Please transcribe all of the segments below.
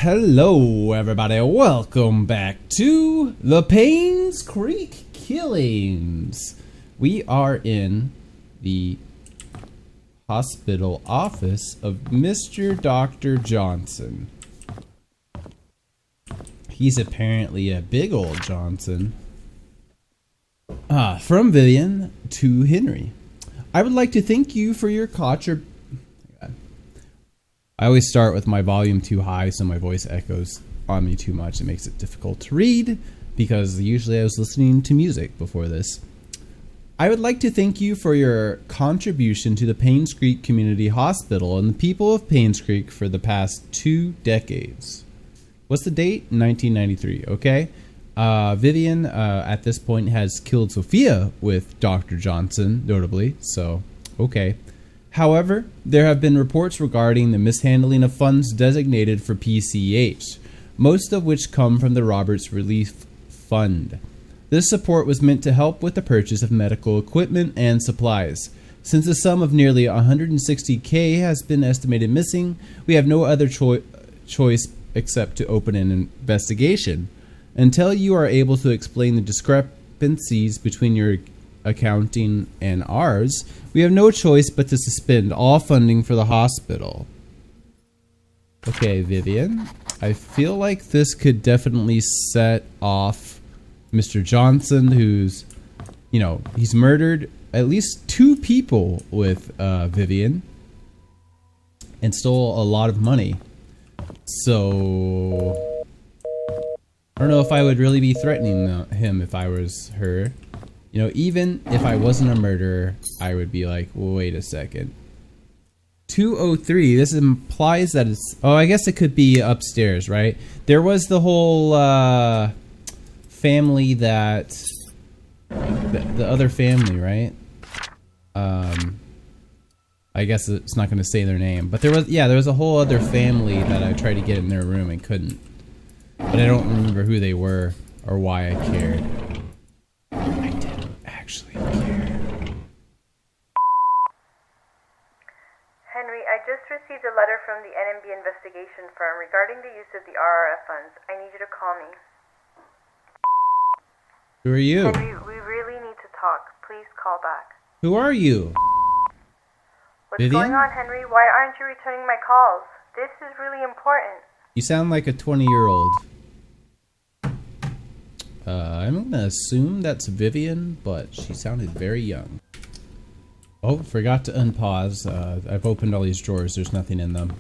Hello everybody, welcome back to the Painscreek Killings. We are in the hospital office of Mr. Dr. Johnson. He's apparently a big old Johnson. From Vivian to Henry. I would like to thank you for your contribution. I always start with my volume too high so my voice echoes on me too much. It makes it difficult to read because usually I was listening to music before this. I would like to thank you for your contribution to the Painscreek Community Hospital and the people of Painscreek for the past 2 decades. What's the date? 1993, okay? Vivian, at this point, has killed Sophia with Dr. Johnson, notably, so, okay. However, there have been reports regarding the mishandling of funds designated for PCH, most of which come from the Roberts Relief Fund. This support was meant to help with the purchase of medical equipment and supplies. Since a sum of nearly $160K has been estimated missing, we have no other choice except to open an investigation. Until you are able to explain the discrepancies between your accounting and ours, we have no choice but to suspend all funding for the hospital. Okay, Vivian, I feel like this could definitely set off Mr. Johnson, who's, you know, he's murdered at least 2 people with Vivian and stole a lot of money. So I don't know if I would really be threatening him if I was her. You know, even if I wasn't a murderer, I would be like, well, wait a second. 203, this implies that it's... Oh, I guess it could be upstairs, right? There was the whole family that... The other family, right? I guess it's not going to say their name. But there was a whole other family that I tried to get in their room and couldn't. But I don't remember who they were or why I cared. I didn't actually care. Henry, I just received a letter from the NMB investigation firm regarding the use of the RRF funds. I need you to call me. Who are you? Henry, we really need to talk. Please call back. Who are you? What's Vivian? going on, Henry? Why aren't you returning my calls? This is really important. You sound like a 20-year-old. I'm gonna assume that's Vivian, but she sounded very young. Oh, forgot to unpause. I've opened all these drawers. There's nothing in them.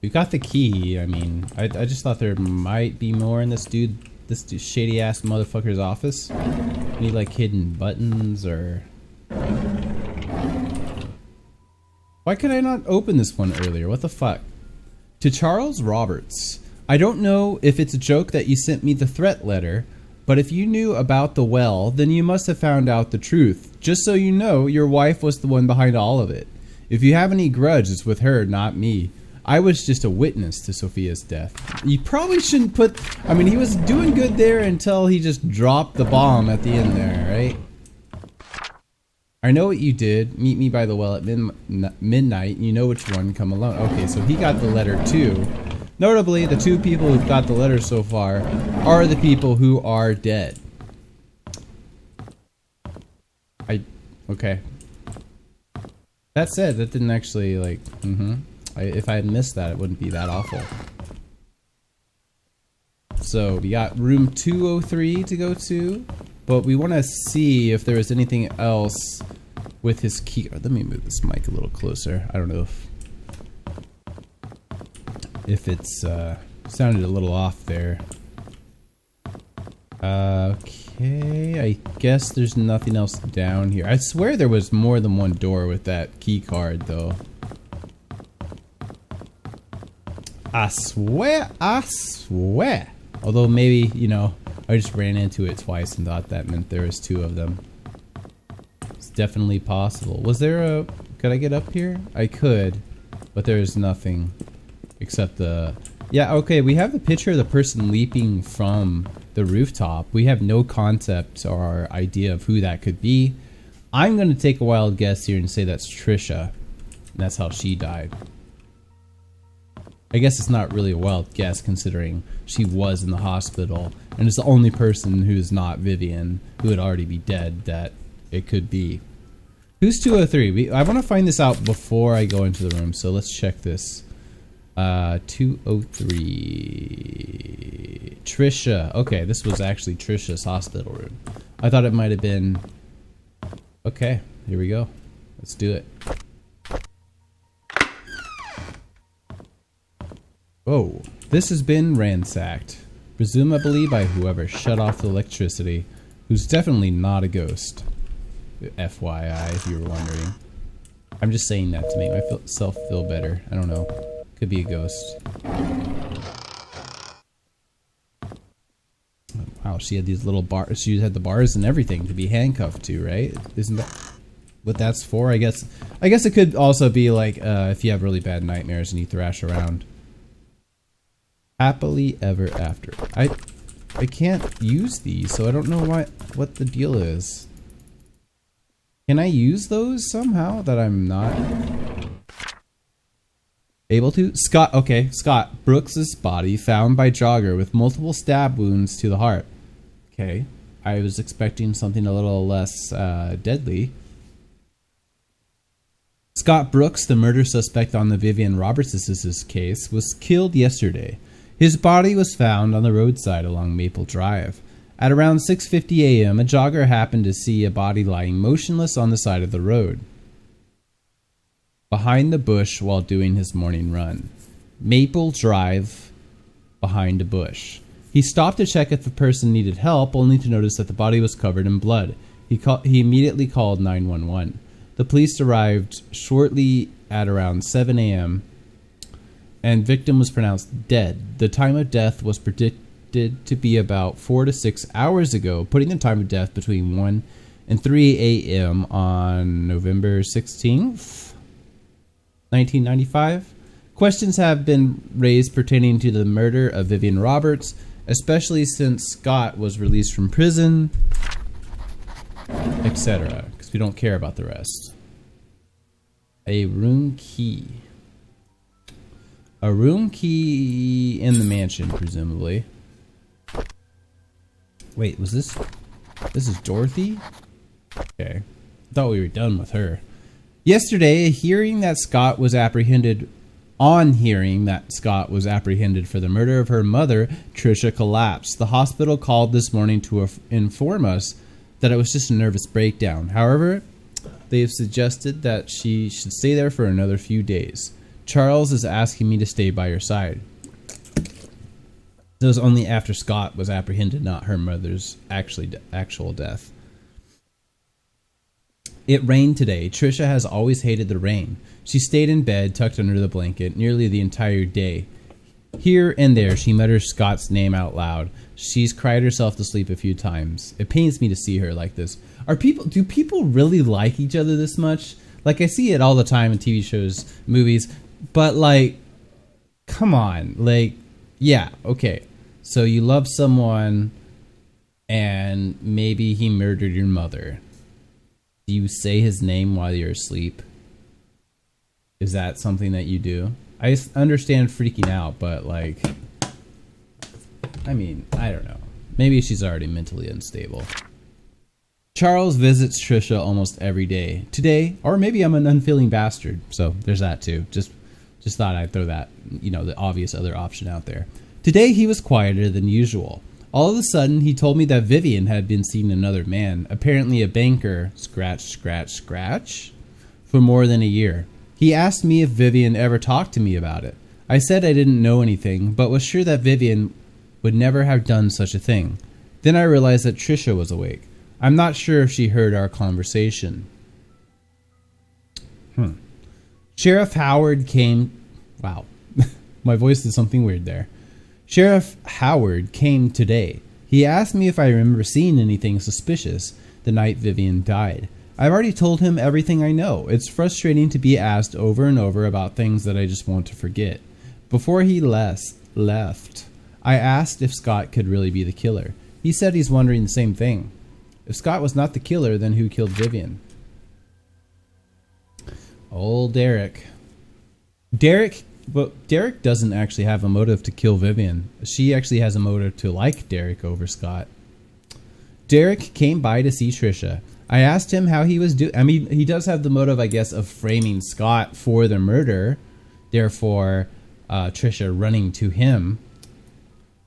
We got the key. I mean, I just thought there might be more in this shady ass motherfucker's office. Any like hidden buttons or... Why could I not open this one earlier? What the fuck? To Charles Roberts. I don't know if it's a joke that you sent me the threat letter, but if you knew about the well, then you must have found out the truth. Just so you know, your wife was the one behind all of it. If you have any grudge, it's with her, not me. I was just a witness to Sophia's death. You probably shouldn't put... I mean, he was doing good there until he just dropped the bomb at the end there, right? I know what you did. Meet me by the well at midnight. You know which one. Come alone. Okay, so he got the letter too. Notably, the 2 people who've got the letter so far are the people who are dead. Okay. That said, that didn't actually, like, if I had missed that, it wouldn't be that awful. So, we got room 203 to go to, but we want to see if there was anything else with his key. Let me move this mic a little closer. I don't know if it's sounded a little off there. Okay, I guess there's nothing else down here. I swear there was more than one door with that key card though. I swear. Although maybe, you know, I just ran into it twice and thought that meant there was 2 of them. It's definitely possible. Was there a... Could I get up here? I could, but there's nothing. Except the... Yeah, okay, we have the picture of the person leaping from the rooftop. We have no concept or idea of who that could be. I'm going to take a wild guess here and say that's Trisha. And that's how she died. I guess it's not really a wild guess considering she was in the hospital, and it's the only person who's not Vivian, who would already be dead, that it could be. Who's 203? I want to find this out before I go into the room, so let's check this. 203. Trisha. Okay, this was actually Trisha's hospital room. I thought it might have been... Okay, here we go. Let's do it. Whoa, this has been ransacked. Presumably by whoever shut off the electricity, who's definitely not a ghost. FYI, if you were wondering. I'm just saying that to make myself feel better. I don't know. Could be a ghost. Wow, she had these little bars. She had the bars and everything to be handcuffed to, right? Isn't that what that's for? I guess it could also be like if you have really bad nightmares and you thrash around. Happily ever after. I can't use these, so I don't know what the deal is. Can I use those somehow that I'm not able to? Scott, okay, Scott. Brooks's body found by jogger with multiple stab wounds to the heart. Okay, I was expecting something a little less deadly. Scott Brooks, the murder suspect on the Vivian Roberts' case, was killed yesterday. His body was found on the roadside along Maple Drive. At around 6:50 a.m., a jogger happened to see a body lying motionless on the side of the road, behind the bush while doing his morning run. Maple Drive, behind a bush. He stopped to check if the person needed help, only to notice that the body was covered in blood. He immediately called 911. The police arrived shortly at around 7 a.m., and victim was pronounced dead. The time of death was predicted to be about 4 to 6 hours ago, putting the time of death between 1 and 3 a.m. on November 16th, 1995. Questions have been raised pertaining to the murder of Vivian Roberts, especially since Scott was released from prison, etc., because we don't care about the rest. A room key. A room key in the mansion, presumably. Wait, was this... This is Dorothy? Okay. I thought we were done with her. Yesterday, on hearing that Scott was apprehended for the murder of her mother, Trisha collapsed. The hospital called this morning to inform us that it was just a nervous breakdown. However, they have suggested that she should stay there for another few days. Charles is asking me to stay by her side. It was only after Scott was apprehended, not her mother's actual death. It rained today. Trisha has always hated the rain. She stayed in bed, tucked under the blanket, nearly the entire day. Here and there, she mutters Scott's name out loud. She's cried herself to sleep a few times. It pains me to see her like this. Do people really like each other this much? Like, I see it all the time in TV shows, movies, but like, come on. Like, yeah, okay. So you love someone and maybe he murdered your mother. Do you say his name while you're asleep? Is that something that you do? I understand freaking out, but like, I mean, I don't know. Maybe she's already mentally unstable. Charles visits Trisha almost every day. Today, or maybe I'm an unfeeling bastard. So there's that too. Just thought I'd throw that, the obvious other option out there. Today he was quieter than usual. All of a sudden, he told me that Vivian had been seeing another man, apparently a banker, scratch, scratch, scratch, for more than a year. He asked me if Vivian ever talked to me about it. I said I didn't know anything, but was sure that Vivian would never have done such a thing. Then I realized that Trisha was awake. I'm not sure if she heard our conversation. Sheriff Howard came... Wow. My voice did something weird there. Sheriff Howard came today. He asked me if I remember seeing anything suspicious the night Vivian died. I've already told him everything I know. It's frustrating to be asked over and over about things that I just want to forget. Before he left, I asked if Scott could really be the killer. He said he's wondering the same thing. If Scott was not the killer, then who killed Vivian? Old Derek. Derek But Derek doesn't actually have a motive to kill Vivian. She actually has a motive to like Derek over Scott. Derek came by to see Trisha. I asked him how he was doing. I mean, he does have the motive, I guess, of framing Scott for the murder. Therefore, Trisha running to him.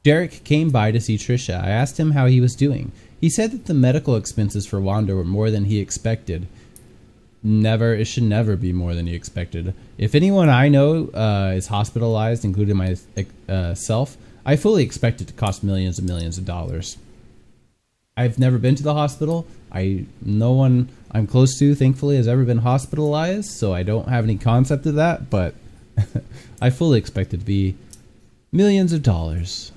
Derek came by to see Trisha. I asked him how he was doing. He said that the medical expenses for Wanda were more than he expected. It should never be more than he expected. If anyone I know is hospitalized, including myself, I fully expect it to cost millions and millions of dollars. I've never been to the hospital. No one I'm close to, thankfully, has ever been hospitalized, so I don't have any concept of that, but I fully expect it to be millions of dollars.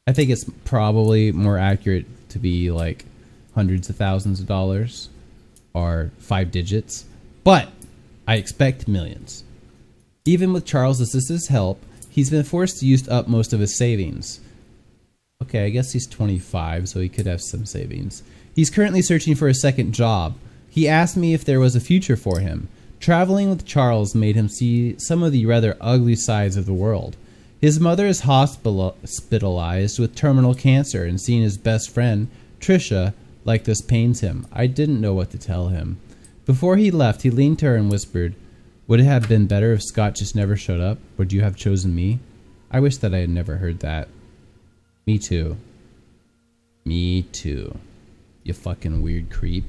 I think it's probably more accurate to be like hundreds of thousands of dollars or 5 digits, but I expect millions. Even with Charles' sister's help, he's been forced to use up most of his savings. Okay, I guess he's 25, so he could have some savings. He's currently searching for a second job. He asked me if there was a future for him. Traveling with Charles made him see some of the rather ugly sides of the world. His mother is hospitalized with terminal cancer, and seeing his best friend, Trisha, like this pains him. I didn't know what to tell him. Before he left, he leaned to her and whispered, "Would it have been better if Scott just never showed up? Would you have chosen me?" I wish that I had never heard that. Me too. Me too. You fucking weird creep.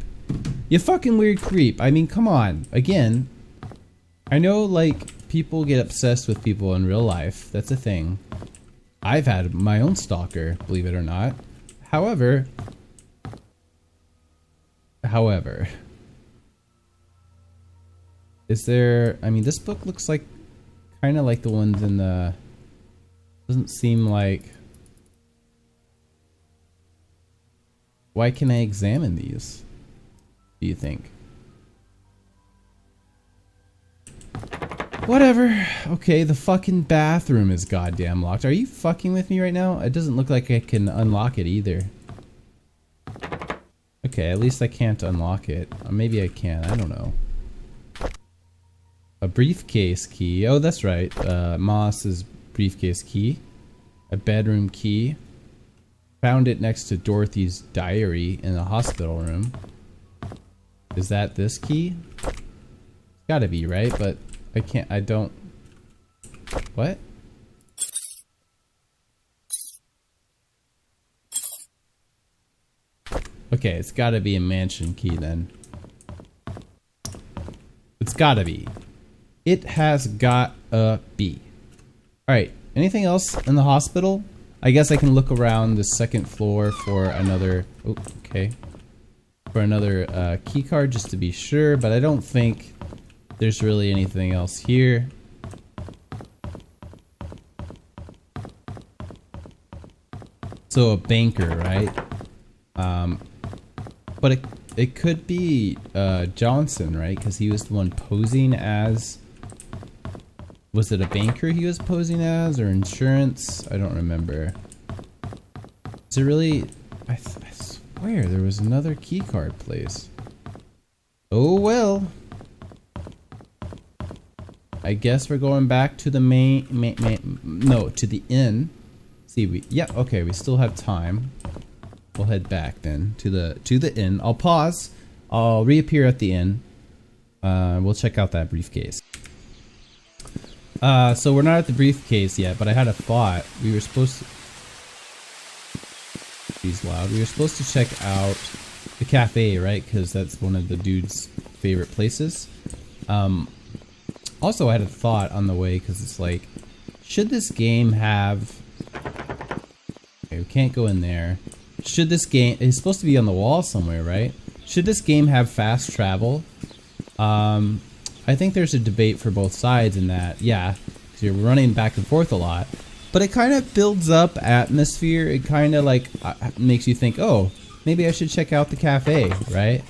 You fucking weird creep. I mean, come on. Again, I know, like, people get obsessed with people in real life. That's a thing. I've had my own stalker, believe it or not. However, is there... I mean, this book looks like... kind of like the ones in the... Doesn't seem like... Why can I examine these? Do you think? Whatever. Okay, the fucking bathroom is goddamn locked. Are you fucking with me right now? It doesn't look like I can unlock it either. Okay, at least I can't unlock it. Or maybe I can. I don't know. A briefcase key. Oh, that's right. Moss's briefcase key. A bedroom key. Found it next to Dorothy's diary in the hospital room. Is that this key? It's gotta be, right? But I don't... What? Okay, it's gotta be a mansion key then. It's gotta be. It has gotta be. Alright, anything else in the hospital? I guess I can look around the second floor for another... Oh, okay. For another key card just to be sure, but I don't think there's really anything else here. So a banker, right? But it could be Johnson, right? Because he was the one posing as... Was it a banker he was posing as, or insurance? I don't remember. Is it really... I swear there was another keycard place. Oh well. I guess we're going back to the no, to the inn. See, yeah, okay, we still have time. We'll head back then to the inn. I'll pause. I'll reappear at the inn. We'll check out that briefcase. So we're not at the briefcase yet, but I had a thought. We were supposed to... He's loud. We were supposed to check out the cafe, right? Because that's one of the dude's favorite places. Also, I had a thought on the way, because it's like, should this game have... Okay, we can't go in there. Should this game... It's supposed to be on the wall somewhere, right? Should this game have fast travel? I think there's a debate for both sides in that, yeah, because you're running back and forth a lot. But it kind of builds up atmosphere. It kind of like makes you think, oh, maybe I should check out the cafe, right?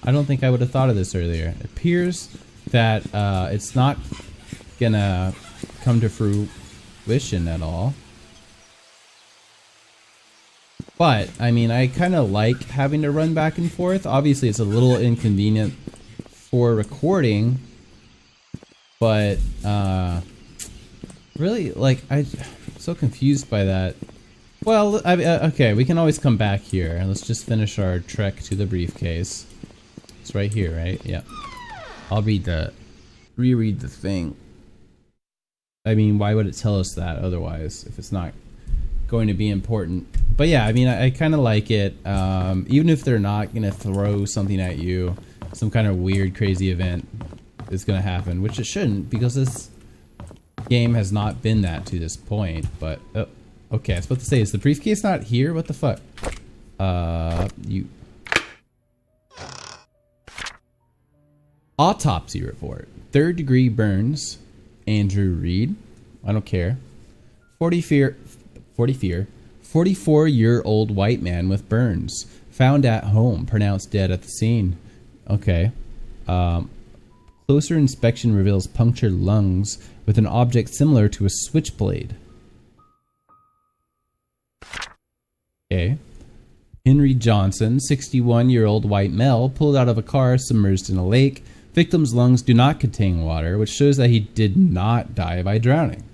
I don't think I would have thought of this earlier. It appears that it's not gonna come to fruition at all. But, I mean, I kind of like having to run back and forth. Obviously, it's a little inconvenient for recording. But really, like, I'm so confused by that. Well, okay, we can always come back here. Let's just finish our trek to the briefcase. It's right here, right? Yeah. I'll reread the thing. I mean, why would it tell us that otherwise if it's not going to be important? But yeah, I mean, I kind of like it. Even if they're not going to throw something at you, some kind of weird, crazy event is going to happen, which it shouldn't, because this game has not been that to this point. But, okay, I was about to say, is the briefcase not here? What the fuck? You... Autopsy report. 3rd degree burns. Andrew Reed. I don't care. 44-year-old white man with burns. Found at home. Pronounced dead at the scene. Okay. Closer inspection reveals punctured lungs with an object similar to a switchblade. Okay. Henry Johnson, 61-year-old white male, pulled out of a car submerged in a lake. Victim's lungs do not contain water, which shows that he did not die by drowning.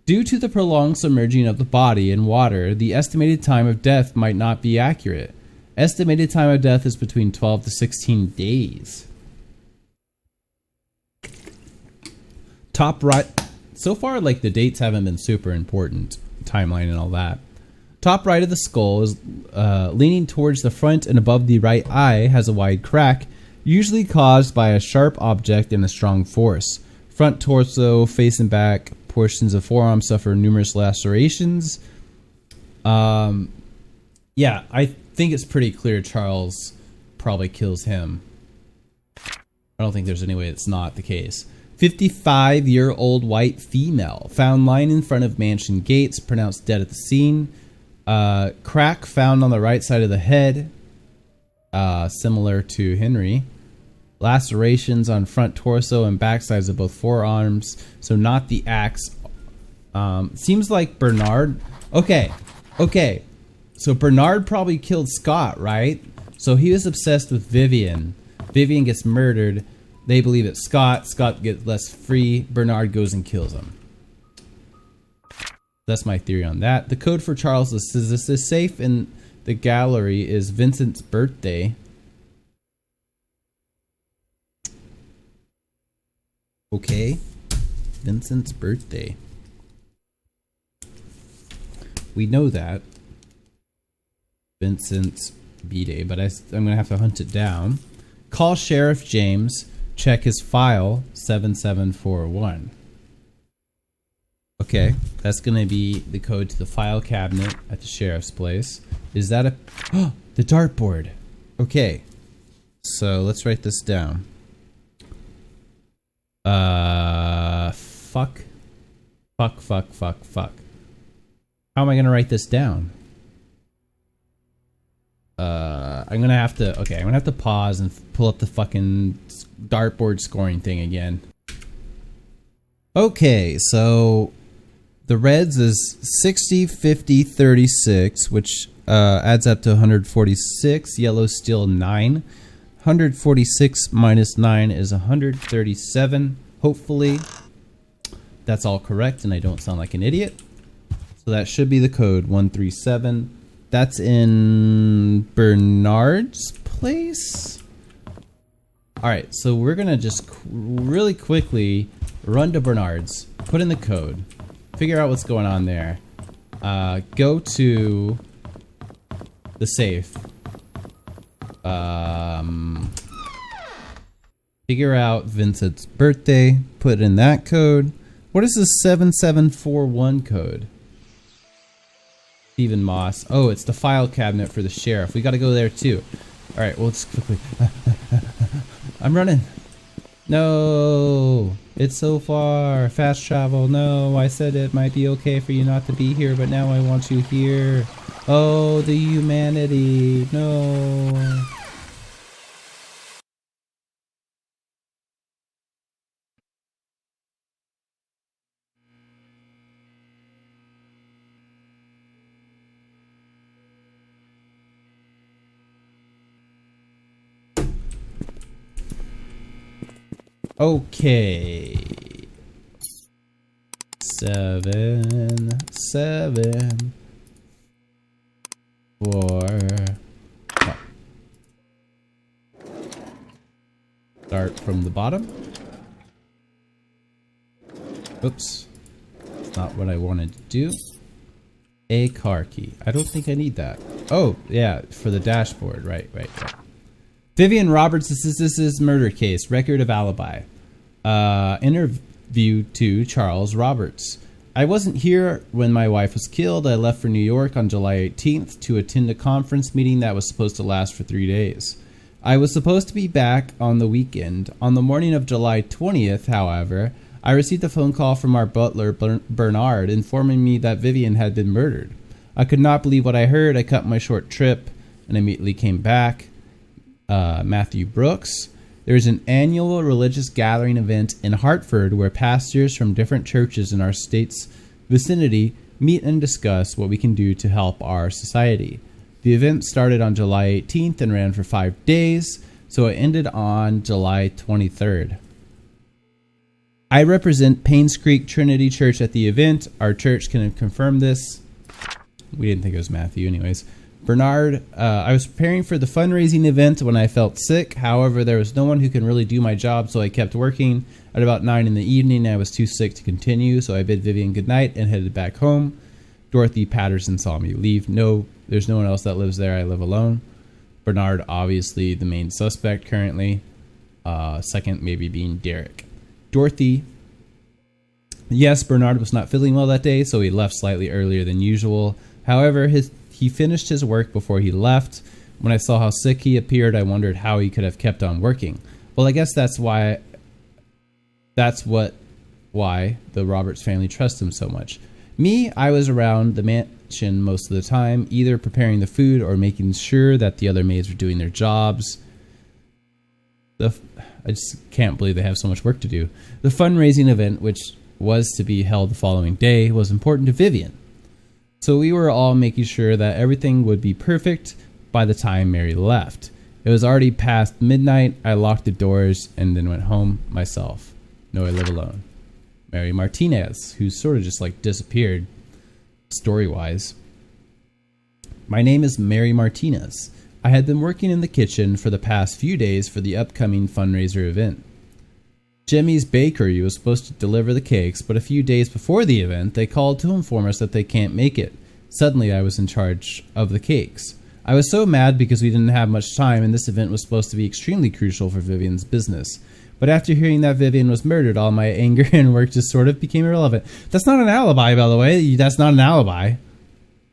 Due to the prolonged submerging of the body in water, the estimated time of death might not be accurate. Estimated time of death is between 12 to 16 days. Top right. So far, like, the dates haven't been super important. Timeline and all that. Top right of the skull is leaning towards the front, and above the right eye has a wide crack, usually caused by a sharp object and a strong force. Front torso, face and back portions of forearm suffer numerous lacerations. Yeah, I think it's pretty clear Charles probably kills him. I don't think there's any way it's not the case. 55-year-old white female found lying in front of mansion gates, pronounced dead at the scene. Crack found on the right side of the head, similar to Henry. Lacerations on front torso and back sides of both forearms, so not the axe. Seems like Bernard. Okay. So Bernard probably killed Scott, right? So he was obsessed with Vivian. Vivian gets murdered. They believe it's Scott. Scott gets less free. Bernard goes and kills him. That's my theory on that. The code for Charles is this safe in the gallery is Vincent's birthday. Okay. Vincent's birthday. We know that. Vincent's B-Day, but I'm going to have to hunt it down. Call Sheriff James. Check his file, 7741. Okay, that's going to be the code to the file cabinet at the sheriff's place. Is that a... Oh, the dartboard. Okay, so let's write this down. Fuck. How am I going to write this down? I'm going to have to... Okay, I'm going to have to pause and pull up the fucking dartboard scoring thing again. Okay, so... The Reds is 60, 50, 36, which adds up to 146. Yellow's still 9. 146 minus 9 is 137. Hopefully, that's all correct and I don't sound like an idiot. So that should be the code, 137. That's in Bernard's place. Alright, so we're going to just really quickly run to Bernard's, put in the code. Figure out what's going on there. Go to the safe. Figure out Vincent's birthday. Put in that code. What is the 7741 code? Stephen Moss. Oh, it's the file cabinet for the sheriff. We gotta go there too. Alright, well, let's quickly. I'm running. No, it's so far. Fast travel. No, I said it might be okay for you not to be here, but now I want you here. Oh, the humanity. No. Okay. 7, 4. Oh. Start from the bottom. Oops. That's not what I wanted to do. A car key. I don't think I need that. Oh, yeah, for the dashboard. Right. Vivian Roberts' murder case. Record of alibi. Interview to Charles Roberts. I wasn't here when my wife was killed. I left for New York on July 18th to attend a conference meeting that was supposed to last for 3 days. I was supposed to be back on the weekend. On the morning of July 20th, however, I received a phone call from our butler, Bernard, informing me that Vivian had been murdered. I could not believe what I heard. I cut my short trip and immediately came back. Matthew Brooks. There is an annual religious gathering event in Hartford where pastors from different churches in our state's vicinity meet and discuss what we can do to help our society. The event started on July 18th and ran for 5 days, so it ended on July 23rd. I represent Painscreek Trinity Church at the event. Our church can confirm this. We didn't think it was Matthew anyways. Bernard, I was preparing for the fundraising event when I felt sick. However, there was no one who can really do my job, so I kept working. At about 9 in the evening, I was too sick to continue, so I bid Vivian goodnight and headed back home. Dorothy Patterson saw me leave. No, there's no one else that lives there. I live alone. Bernard, obviously the main suspect currently. Second maybe being Derek. Dorothy, yes, Bernard was not feeling well that day, so he left slightly earlier than usual. However, he finished his work before he left. When I saw how sick he appeared, I wondered how he could have kept on working. Well, I guess that's why the Roberts family trusts him so much. Me, I was around the mansion most of the time, either preparing the food or making sure that the other maids were doing their jobs. I just can't believe they have so much work to do. The fundraising event, which was to be held the following day, was important to Vivian. So we were all making sure that everything would be perfect by the time Mary left. It was already past midnight. I locked the doors and then went home myself. No, I live alone. Mary Martinez, who sort of just like disappeared story-wise. My name is Mary Martinez. I had been working in the kitchen for the past few days for the upcoming fundraiser event. Jimmy's Bakery was supposed to deliver the cakes, but a few days before the event, they called to inform us that they can't make it. Suddenly, I was in charge of the cakes. I was so mad because we didn't have much time, and this event was supposed to be extremely crucial for Vivian's business. But after hearing that Vivian was murdered, all my anger and work just sort of became irrelevant. That's not an alibi, by the way. That's not an alibi.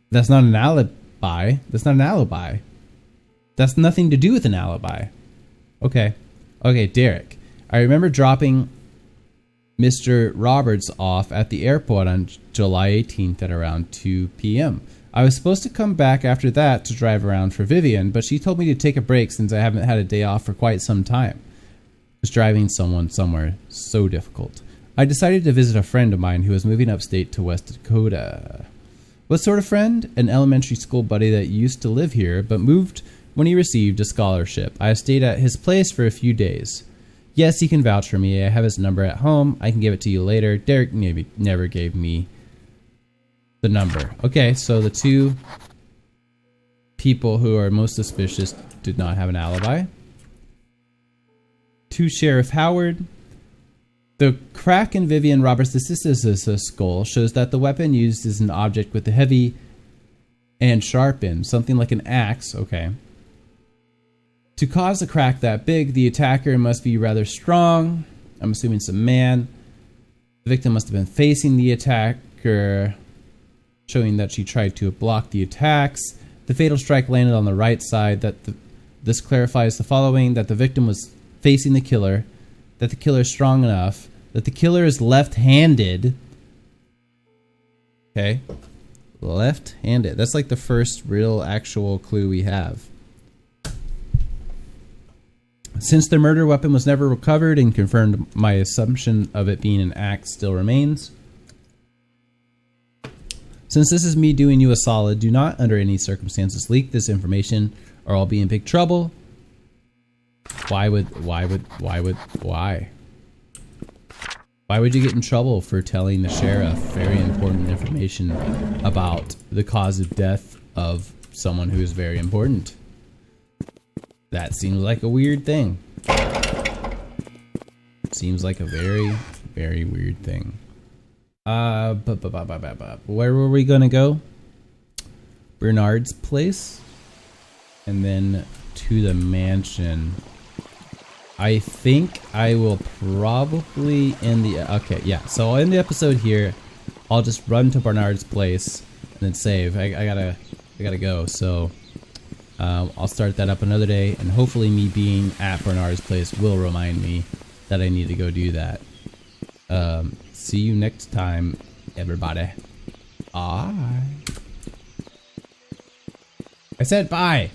That's not an alibi. That's not an alibi. That's nothing to do with an alibi. Okay, Derek. I remember dropping Mr. Roberts off at the airport on July 18th at around 2 p.m. I was supposed to come back after that to drive around for Vivian, but she told me to take a break since I haven't had a day off for quite some time. It was driving someone somewhere so difficult. I decided to visit a friend of mine who was moving upstate to West Dakota. What sort of friend? An elementary school buddy that used to live here, but moved when he received a scholarship. I stayed at his place for a few days. Yes, he can vouch for me. I have his number at home. I can give it to you later. Derek never gave me the number. Okay, so the two people who are most suspicious did not have an alibi. To Sheriff Howard, the crack in Vivian Roberts' skull shows that the weapon used is an object with a heavy and sharp end, something like an axe. Okay. To cause a crack that big, the attacker must be rather strong. I'm assuming it's a man. The victim must have been facing the attacker, showing that she tried to block the attacks. The fatal strike landed on the right side. This clarifies the following: that the victim was facing the killer, that the killer is strong enough, that the killer is left-handed. Okay. Left-handed. That's like the first real actual clue we have. Since the murder weapon was never recovered and confirmed, my assumption of it being an axe still remains. Since this is me doing you a solid, do not under any circumstances leak this information or I'll be in big trouble. Why? Why would you get in trouble for telling the sheriff very important information about the cause of death of someone who is very important? That seems like a weird thing. Seems like a very, very weird thing. Where were we gonna go? Bernard's place, and then to the mansion. I think I will probably end the... Okay, yeah. So I'll end the episode here. I'll just run to Bernard's place and then save. I gotta go. So I'll start that up another day, and hopefully me being at Bernard's place will remind me that I need to go do that. See you next time, everybody. Bye. I said bye.